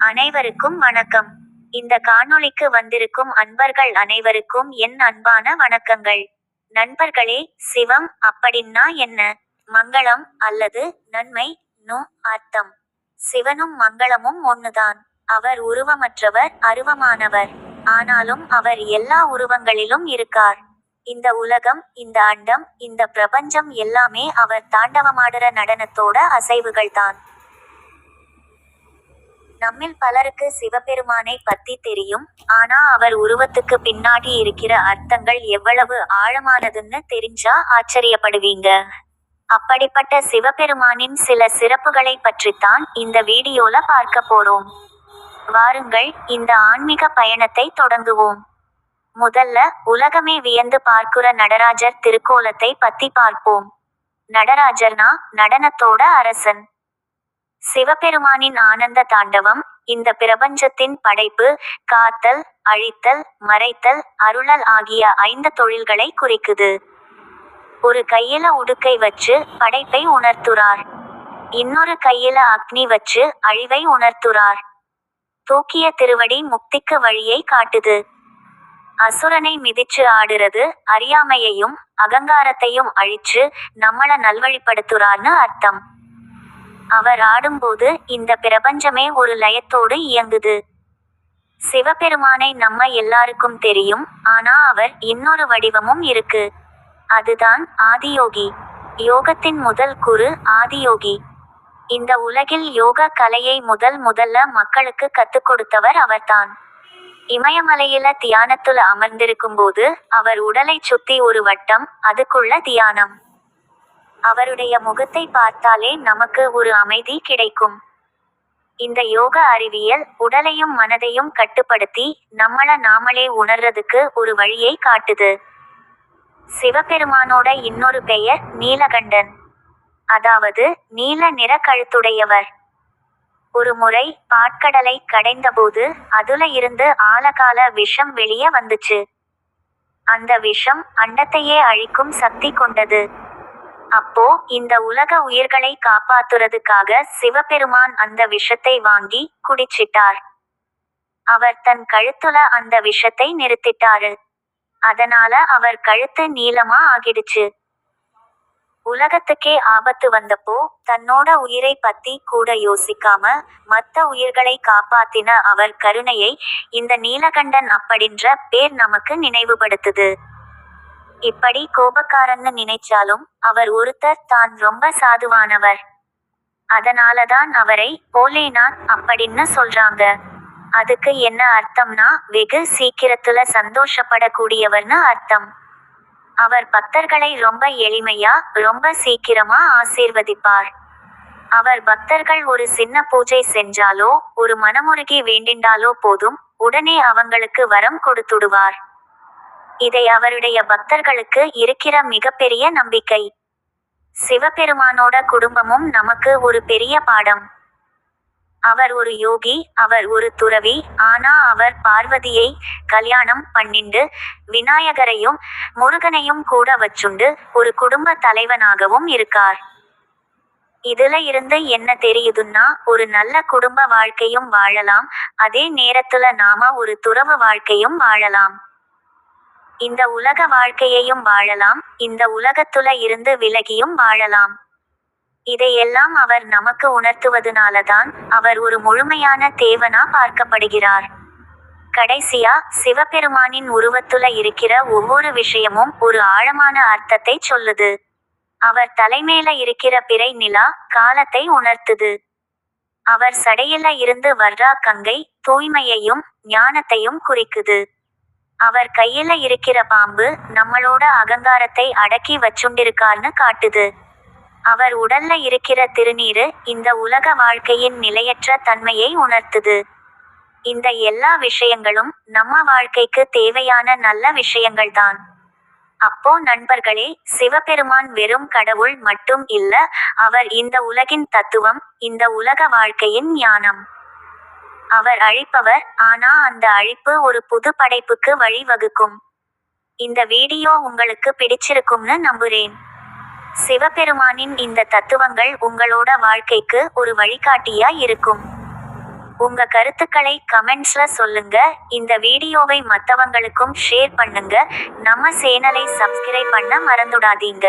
அனைவருக்கும் வணக்கம். இந்த காணொளிக்கு வந்திருக்கும் அன்பர்கள் அனைவருக்கும் என் அன்பான வணக்கங்கள். நண்பர்களே, சிவம் அப்படின்னா என்ன? மங்களம் அல்லது நன்மை நு அர்த்தம். சிவனும் மங்களமும் ஒண்ணுதான். அவர் உருவமற்றவர், அருவமானவர். ஆனாலும் அவர் எல்லா உருவங்களிலும் இருக்கார். இந்த உலகம், இந்த அண்டம், இந்த பிரபஞ்சம் எல்லாமே அவர் தாண்டவமாடுற நடனத்தோட அசைவுகள்தான். நம்மில் பலருக்கு சிவபெருமானை பத்தி தெரியும். ஆனா அவர் உருவத்துக்கு பின்னாடி இருக்கிற அர்த்தங்கள் எவ்வளவு ஆழமானதுன்னு தெரிஞ்சா ஆச்சரியப்படுவீங்க. அப்படிப்பட்ட சிவபெருமானின் சில சிறப்புகளை பற்றித்தான் இந்த வீடியோல பார்க்க போறோம். வாருங்கள், இந்த ஆன்மீக பயணத்தை தொடங்குவோம். முதல்ல, உலகமே வியந்து பார்க்குற நடராஜர் திருக்கோலத்தை பத்தி பார்ப்போம். நடராஜர்னா நடனத்தோட அரசன். சிவபெருமானின் ஆனந்த தாண்டவம் இந்த பிரபஞ்சத்தின் படைப்பு, காத்தல், அழித்தல், மறைத்தல், அருளல் ஆகிய 5 தொழில்களை குறிக்குது. ஒரு கையில உடுக்கை வச்சு படைப்பை உணர்த்துறார். இன்னொரு கையில அக்னி வச்சு அழிவை உணர்த்துறார். தூக்கிய திருவடி முக்திக்கு வழியை காட்டுது. அசுரனை மிதிச்சு ஆடுறது அறியாமையையும் அகங்காரத்தையும் அழிச்சு நம்மள நல்வழிப்படுத்துறார்னு அர்த்தம். அவர் ஆடும்போது இந்த பிரபஞ்சமே ஒரு லயத்தோடு இயங்குது. சிவபெருமானை நம்ம எல்லாருக்கும் தெரியும். ஆனா அவர் இன்னொரு வடிவமும் இருக்கு. அதுதான் ஆதியோகி. யோகத்தின் முதல் குரு ஆதியோகி. இந்த உலகில் யோக கலையை முதல்ல மக்களுக்கு கத்துக் கொடுத்தவர் அவர்தான். இமயமலையில தியானத்துல அமர்ந்திருக்கும்போது அவர் உடலை சுத்தி ஒரு வட்டம், அதுக்குள்ள தியானம். அவருடைய முகத்தை பார்த்தாலே நமக்கு ஒரு அமைதி கிடைக்கும். இந்த யோக அறிவியல் உடலையும் மனதையும் கட்டுப்படுத்தி நம்மள நாமளே உணர்றதுக்கு ஒரு வழியை காட்டுது. சிவபெருமானோட இன்னொரு பெயர் நீலகண்டன். அதாவது நீல நிற கழுத்துடையவர். ஒரு முறை பாட்கடலை கடைந்தபோது அதுல இருந்து ஆழகால விஷம் வெளியே வந்துச்சு. அந்த விஷம் அண்டத்தையே அழிக்கும் சக்தி கொண்டது. அப்போ இந்த உலக உயிர்களை காப்பாத்துறதுக்காக சிவபெருமான் அந்த விஷத்தை வாங்கி குடிச்சிட்டார். அவர் தன் கழுத்துல அந்த விஷத்தை நிறுத்திட்டாரு. அதனால அவர் கழுத்து நீளமா ஆகிடுச்சு. உலகத்துக்கே ஆபத்து வந்தப்போ தன்னோட உயிரை பத்தி கூட யோசிக்காம மத்த உயிர்களை காப்பாத்தின அவர் கருணையை இந்த நீலகண்டன் அப்படின்ற பேர் நமக்கு நினைவுபடுத்துது. இப்படி கோபக்காரன்னு நினைச்சாலும் அவர் ஒருத்தர் தான் ரொம்ப சாதுவானவர். அதனாலதான் அவரை போலேநாத் அப்படின்னு சொல்றாங்க. அதுக்கு என்ன அர்த்தம்னா வெகு சீக்கிரத்துல சந்தோஷப்படக்கூடியவர்னு அர்த்தம். அவர் பக்தர்களை ரொம்ப எளிமையா ரொம்ப சீக்கிரமா ஆசீர்வதிப்பார். அவர் பக்தர்கள் ஒரு சின்ன பூஜை செஞ்சாலோ ஒரு மனமுருகி வேண்டிண்டாலோ போதும், உடனே அவங்களுக்கு வரம் கொடுத்துடுவார். இதை அவருடைய பக்தர்களுக்கு இருக்கிற மிகப்பெரிய நம்பிக்கை. சிவபெருமானோட குடும்பமும் நமக்கு ஒரு பெரிய பாடம். அவர் ஒரு யோகி, அவர் ஒரு துறவி. ஆனா அவர் பார்வதியை கல்யாணம் பண்ணிண்டு விநாயகரையும் முருகனையும் கூட வச்சுண்டு ஒரு குடும்ப தலைவனாகவும் இருக்கார். இதுல இருந்து என்ன தெரியுதுன்னா, ஒரு நல்ல குடும்ப வாழ்க்கையும் வாழலாம், அதே நேரத்துல நாம ஒரு துறவு வாழ்க்கையும் வாழலாம். இந்த உலக வாழ்க்கையையும் வாழலாம், இந்த உலகத்துல இருந்து விலகியும் வாழலாம். இதையெல்லாம் அவர் நமக்கு உணர்த்துவதனாலதான் அவர் ஒரு முழுமையான தேவனா பார்க்கப்படுகிறார். கடைசியா, சிவபெருமானின் உருவத்துல இருக்கிற ஒவ்வொரு விஷயமும் ஒரு ஆழமான அர்த்தத்தை சொல்லுது. அவர் தலைமேல இருக்கிற பிறை நிலா காலத்தை உணர்த்துது. அவர் சடையில இருந்து வர்றா கங்கை தூய்மையையும் ஞானத்தையும் குறிக்குது. அவர் கையில இருக்கிற பாம்பு நம்மளோட அகங்காரத்தை அடக்கி வச்சுண்டிருக்கார்னு காட்டுது. அவர் உடல்ல இருக்கிற திருநீரு இந்த உலக வாழ்க்கையின் நிலையற்ற தன்மையை உணர்த்துது. இந்த எல்லா விஷயங்களும் நம்ம வாழ்க்கைக்கு தேவையான நல்ல விஷயங்கள்தான். அப்போ நண்பர்களே, சிவபெருமான் வெறும் கடவுள் மட்டும் இல்ல, அவர் இந்த உலகின் தத்துவம், இந்த உலக வாழ்க்கையின் ஞானம். அவர் அழிப்பவர், ஆனா அந்த அழிப்பு ஒரு புது படைப்புக்கு வழி வகுக்கும். இந்த வீடியோ உங்களுக்கு பிடிச்சிருக்கும்னு நம்புறேன். சிவபெருமானின் இந்த தத்துவங்கள் உங்களோட வாழ்க்கைக்கு ஒரு வழிகாட்டியா இருக்கும். உங்க கருத்துக்களை கமெண்ட்ஸ்ல சொல்லுங்க. இந்த வீடியோவை மத்தவங்களுக்கும் ஷேர் பண்ணுங்க. நம்ம சேனலை சப்ஸ்கிரைப் பண்ண மறந்துடாதீங்க.